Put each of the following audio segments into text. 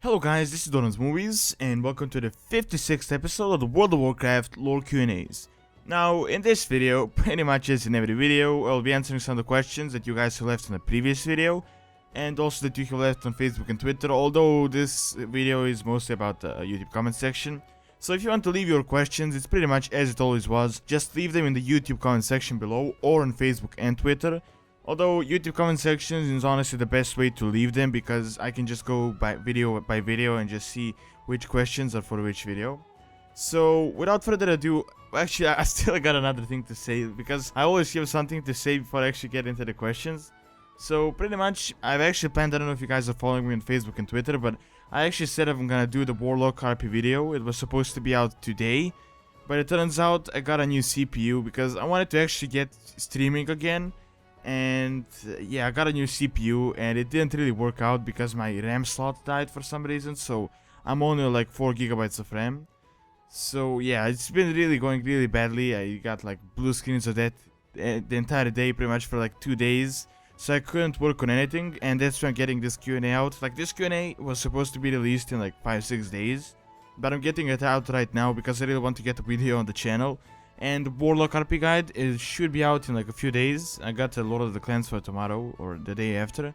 Hello guys, this is Donald's Movies, and welcome to the 56th episode of the World of Warcraft lore Q&As. Now, in this video, pretty much as in every video, I'll be answering some of the questions that you guys have left in the previous video, and also that you have left on Facebook and Twitter, although this video is mostly about the YouTube comment section. So if you want to leave your questions, it's pretty much as it always was, just leave them in the YouTube comment section below, or on Facebook and Twitter. Although YouTube comment section is honestly the best way to leave them because I can just go by video and just see which questions are for which video. So without further ado, actually I still got another thing to say because I always have something to say before I actually get into the questions. So pretty much I've actually planned, I don't know if you guys are following me on Facebook and Twitter, but I actually said I'm gonna do the Warlock RP video. It was supposed to be out today, but it turns out I got a new CPU because I wanted to actually get streaming again. And yeah, I got a new CPU and it didn't really work out because my RAM slot died for some reason, so I'm only like 4 gigabytes of RAM. So yeah, it's been really going really badly. I got like blue screens of that the entire day, pretty much for like 2 days, so I couldn't work on anything, and that's why I'm getting this Q&A out. Like, this Q&A was supposed to be released in like 5-6 days, but I'm getting it out right now because I really want to get a video on the channel. And the Warlock RP guide should be out in like a few days. I got a lot of the clans for tomorrow or the day after.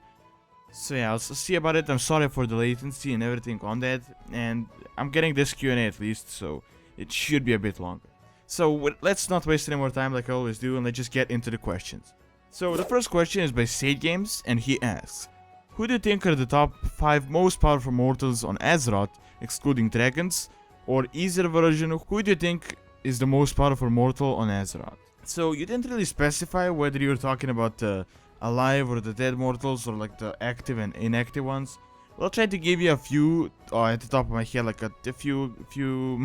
So yeah, I'll see about it. I'm sorry for the latency and everything on that. And I'm getting this Q&A at least, so it should be a bit longer. So let's not waste any more time like I always do, and let's just get into the questions. So the first question is by Sade Games, and he asks, who do you think are the top 5 most powerful mortals on Azeroth, excluding dragons? Or easier version, who do you think is the most powerful mortal on Azeroth? So you didn't really specify whether you were talking about the alive or the dead mortals or like the active and inactive ones. I'll try to give you a few at the top of my head, like a few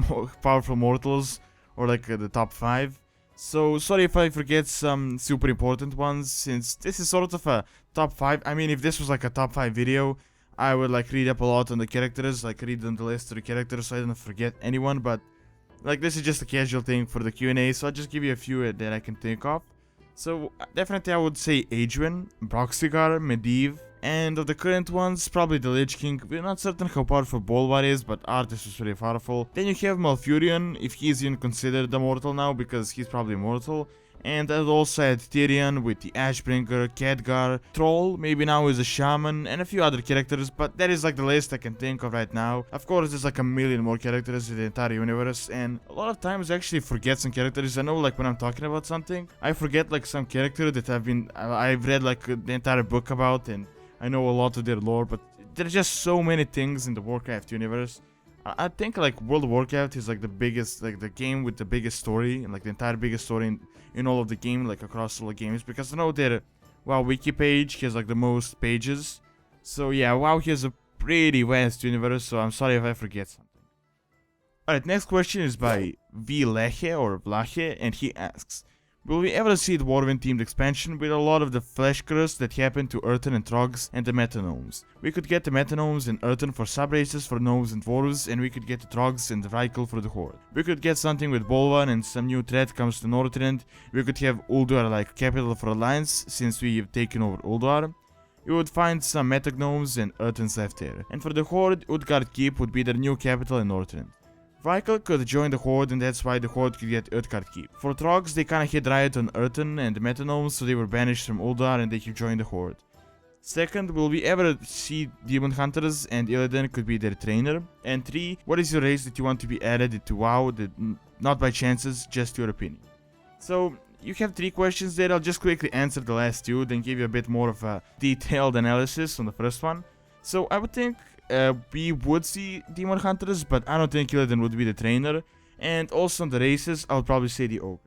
more powerful mortals, or like the top 5. So sorry if I forget some super important ones, since this is sort of a top 5. I mean, if this was like a top 5 video, I would like read up a lot on the characters, like read on the list of the characters so I don't forget anyone, but like, this is just a casual thing for the Q&A, so I'll just give you a few that I can think of. So definitely I would say Aegwynn, Broxigar, Medivh, and of the current ones, probably the Lich King. We're not certain how powerful Bolvar is, but Arthas is pretty powerful. Then you have Malfurion, if he's even considered immortal now, because he's probably immortal. And I'd also add Tyrion with the Ashbringer, Khadgar, Troll, maybe now is a Shaman, and a few other characters, but that is like the list I can think of right now. Of course, there's like a million more characters in the entire universe, and a lot of times I actually forget some characters. I know, like, when I'm talking about something, I forget like some character that I've read like the entire book about, and I know a lot of their lore, but there's just so many things in the Warcraft universe. I think like World of Warcraft is like the biggest, like the game with the biggest story, and like the entire biggest story in all of the game, like across all the games, because I know that WoW wiki page has like the most pages. So yeah, WoW has a pretty vast universe, so I'm sorry if I forget something. Alright, next question is by Vlache or Vlache, and he asks, will we ever see the Dwarven themed expansion with a lot of the flesh curse that happened to Earthen and Trogs and the Metagnomes? We could get the Metagnomes and Earthen for subraces for Gnomes and Dwarves, and we could get the Trogs and the Vrykul for the Horde. We could get something with Bolvar and some new threat comes to Northrend. We could have Ulduar like capital for Alliance, since we have taken over Ulduar. We would find some Metagnomes and Earthens left there. And for the Horde, Utgard Keep would be their new capital in Northrend. Vrykul could join the Horde, and that's why the Horde could get Utgard Keep. For Trogs, they kinda hit riot on Earthen and the Metagnomes, so they were banished from Ulduar and they could join the Horde. Second, will we ever see Demon Hunters, and Illidan could be their trainer? And 3, what is your race that you want to be added to WoW, that not by chances, just your opinion? So you have 3 questions there. I'll just quickly answer the last 2, then give you a bit more of a detailed analysis on the first one. So I would think we would see Demon Hunters, but I don't think Illidan would be the trainer. And also on the races, I would probably say the Ogres.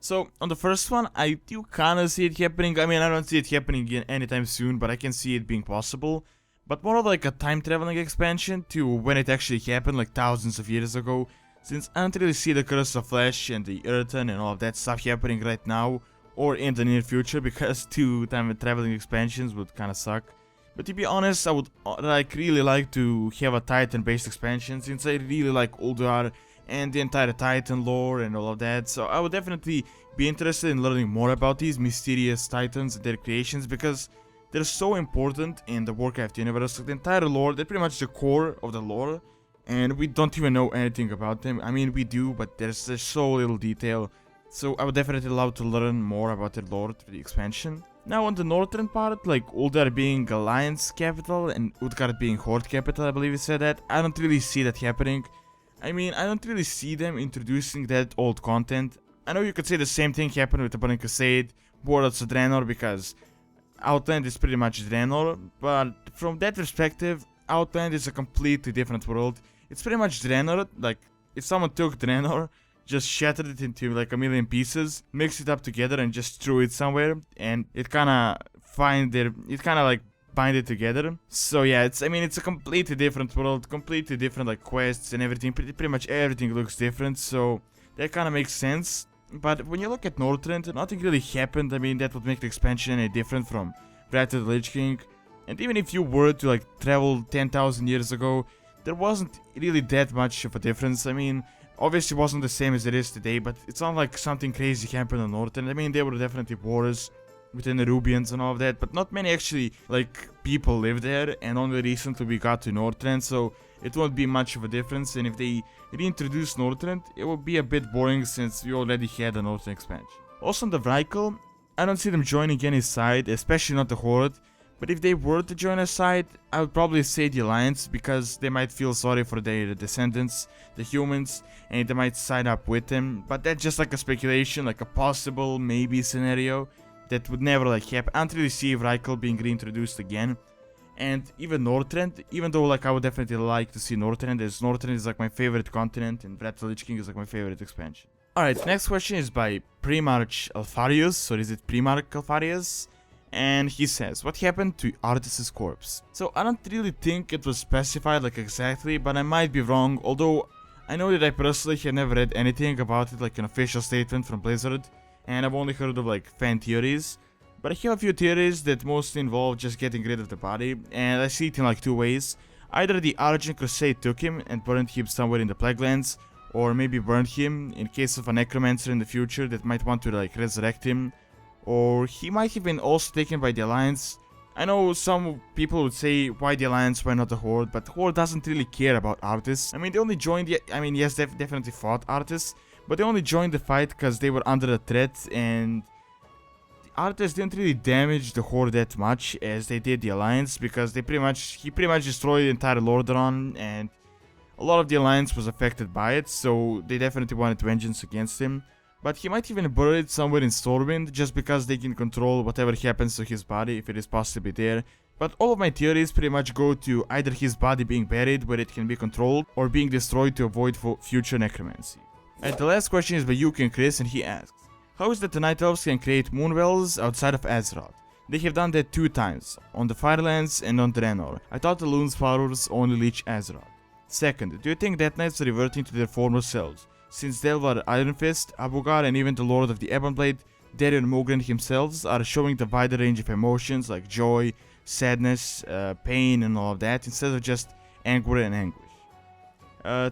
So on the first one, I do kinda see it happening. I mean, I don't see it happening anytime soon, but I can see it being possible. But more of like a time traveling expansion to when it actually happened, like thousands of years ago. Since I don't really see the Curse of Flesh and the Earthen and all of that stuff happening right now or in the near future, because 2 time traveling expansions would kinda suck. But to be honest, I would really like to have a Titan based expansion, since I really like Ulduar and the entire Titan lore and all of that. So I would definitely be interested in learning more about these mysterious Titans and their creations, because they're so important in the Warcraft universe. Like the entire lore, they're pretty much the core of the lore, and we don't even know anything about them. I mean, we do, but there's so little detail. So I would definitely love to learn more about their lore through the expansion. Now on the northern part, like Uldar being Alliance capital and Utgard being Horde capital, I believe you said that, I don't really see that happening. I mean, I don't really see them introducing that old content. I know you could say the same thing happened with the Burning Crusade, Warlords of Draenor, because Outland is pretty much Draenor, but from that perspective, Outland is a completely different world. It's pretty much Draenor. Like, if someone took Draenor, just shattered it into like a million pieces, mixed it up together and just threw it somewhere, and it kinda like bind it together. So yeah, it's a completely different world, completely different like quests and everything. Pretty much everything looks different, so that kinda makes sense. But when you look at Northrend, nothing really happened. I mean, that would make the expansion any different from Wrath of the Lich King. And even if you were to like travel 10,000 years ago, there wasn't really that much of a difference. I mean, obviously it wasn't the same as it is today, but it's not like something crazy happened on Northrend. I mean, there were definitely wars within the Rubians and all of that, but not many actually like people live there, and only recently we got to Northrend, so it won't be much of a difference. And if they reintroduce Northrend, it will be a bit boring since we already had a Northrend expansion. Also on the Vrykul, I don't see them joining any side, especially not the Horde. But if they were to join a side, I would probably say the Alliance, because they might feel sorry for their descendants, the humans, and they might side up with them. But that's just like a speculation, like a possible maybe scenario that would never like happen. I don't really see Vrykul being reintroduced again. And even Northrend, even though like I would definitely like to see Northrend, as Northrend is like my favorite continent and Wrath of the Lich King is like my favorite expansion. Alright, next question is by Primarch Alfarius, or is it Primarch Alfarius? And he says, what happened to Arthas' corpse? So I don't really think it was specified like exactly, but I might be wrong, although I know that I personally have never read anything about it, like an official statement from Blizzard, and I've only heard of like fan theories. But I have a few theories that mostly involve just getting rid of the body, and I see it in like two ways. Either the Argent Crusade took him and burned him somewhere in the Plaguelands, or maybe burned him in case of a necromancer in the future that might want to like resurrect him. Or he might have been also taken by the Alliance. I know some people would say, why the Alliance, why not the Horde? But the Horde doesn't really care about Arthas. I mean, they only joined yes, they definitely fought Arthas, but they only joined the fight because they were under a threat, and Arthas didn't really damage the Horde that much as they did the Alliance, because he pretty much destroyed the entire Lordaeron, and a lot of the Alliance was affected by it, so they definitely wanted vengeance against him. But he might even bury it somewhere in Stormwind, just because they can control whatever happens to his body if it is possibly there. But all of my theories pretty much go to either his body being buried where it can be controlled, or being destroyed to avoid future necromancy. And the last question is by Yuki and Chris, and he asks, how is it that the Night Elves can create moonwells outside of Azeroth? They have done that 2 times, on the Firelands and on Draenor. I thought the Loon's powers only reach Azeroth. Second, do you think Death Knights are reverting to their former selves? Since Delvar, Iron Fist, Abugar, and even the Lord of the Ebonblade, Darion Mogren himself are showing the wider range of emotions like joy, sadness, pain, and all of that, instead of just anger and anguish.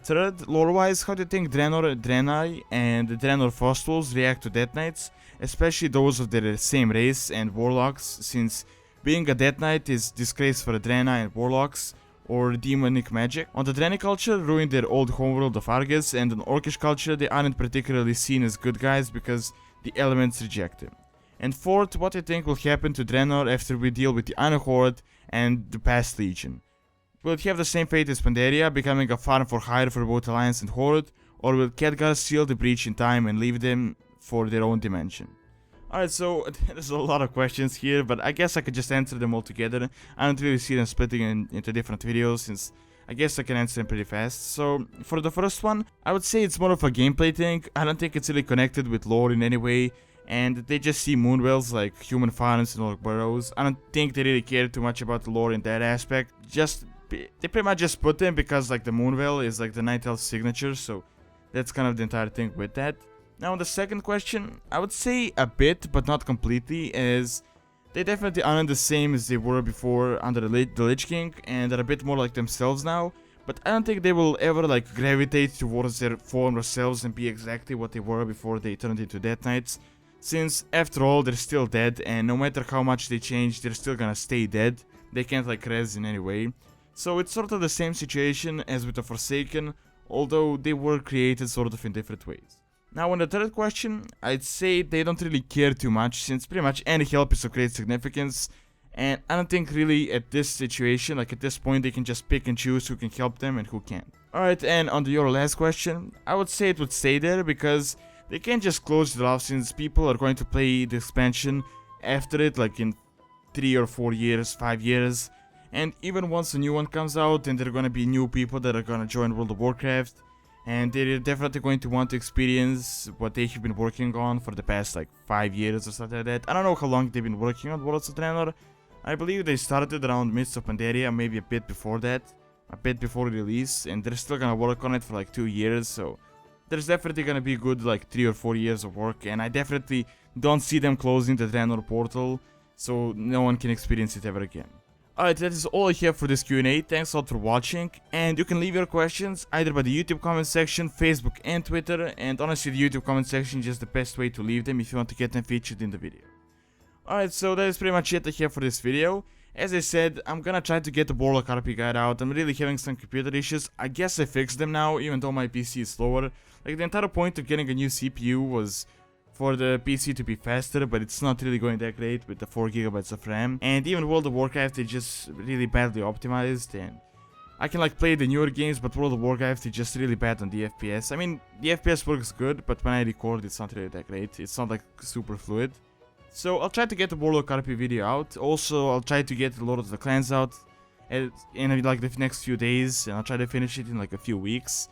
Third, lore-wise, how do you think Draenei and the Draenor Frostwolves react to Death Knights, especially those of their same race and Warlocks, since being a Death Knight is disgrace for the Draenei and Warlocks, or demonic magic. On the Draenei culture, ruined their old homeworld of Argus, and on Orcish culture, they aren't particularly seen as good guys because the elements reject them. And fourth, what do you think will happen to Draenor after we deal with the Iron Horde and the Past Legion? Will it have the same fate as Pandaria, becoming a farm for hire for both Alliance and Horde, or will Khadgar seal the breach in time and leave them for their own dimension? Alright, so there's a lot of questions here, but I guess I could just answer them all together. I don't really see them splitting into different videos, since I guess I can answer them pretty fast. So, for the first one, I would say it's more of a gameplay thing. I don't think it's really connected with lore in any way, and they just see moonwells like human farms and orc burrows. I don't think they really care too much about the lore in that aspect. They pretty much just put them because like the moonwell is like the Night Elf signature, so that's kind of the entire thing with that. Now on the second question, I would say a bit, but not completely, as they definitely aren't the same as they were before under the Lich King, and are a bit more like themselves now, but I don't think they will ever like gravitate towards their former selves and be exactly what they were before they turned into Death Knights. since after all they're still dead, and no matter how much they change, they're still gonna stay dead. They can't like res in any way. So it's sort of the same situation as with the Forsaken, although they were created sort of in different ways. Now on the third question, I'd say they don't really care too much, since pretty much any help is of great significance, and I don't think really at this situation, like at this point, they can just pick and choose who can help them and who can't. Alright, and on your last question, I would say it would stay there, because they can't just close it off, since people are going to play the expansion after it, like in 3 or 4 years, 5 years, and even once a new one comes out, then there are gonna be new people that are gonna join World of Warcraft, and they're definitely going to want to experience what they have been working on for the past like 5 years or something like that. I don't know how long they've been working on Worlds of Draenor. I believe they started around Mists of Pandaria, maybe a bit before that, a bit before release, and they're still gonna work on it for like 2 years, so there's definitely gonna be good like 3 or 4 years of work, and I definitely don't see them closing the Draenor portal, so no one can experience it ever again. Alright, that is all I have for this Q&A. Thanks a lot for watching, and you can leave your questions either by the YouTube comment section, Facebook and Twitter, and honestly the YouTube comment section is just the best way to leave them if you want to get them featured in the video. Alright, so that is pretty much it I have for this video. As I said, I'm gonna try to get the Warlock RP guide out. I'm really having some computer issues. I guess I fixed them now, even though my PC is slower. Like, the entire point of getting a new CPU was for the PC to be faster, but it's not really going that great with the 4GB of RAM. And even World of Warcraft is just really badly optimized, and I can like play the newer games, but World of Warcraft is just really bad on the FPS. I mean, the FPS works good, but when I record it's not really that great. It's not like super fluid. So I'll try to get the Warlock RP video out. Also, I'll try to get the Lord of the Clans out in like the next few days, and I'll try to finish it in like a few weeks.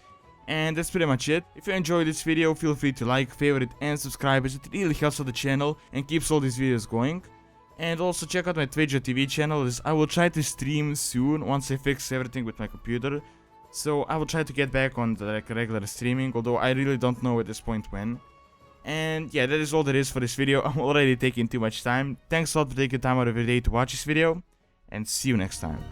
And that's pretty much it. If you enjoyed this video, feel free to like, favorite and subscribe, as it really helps out the channel and keeps all these videos going. And also check out my Twitch.tv channel, as I will try to stream soon once I fix everything with my computer. So I will try to get back on the like, regular streaming, although I really don't know at this point when. And yeah, that is all there is for this video. I'm already taking too much time. Thanks a lot for taking time out of your day to watch this video, and see you next time.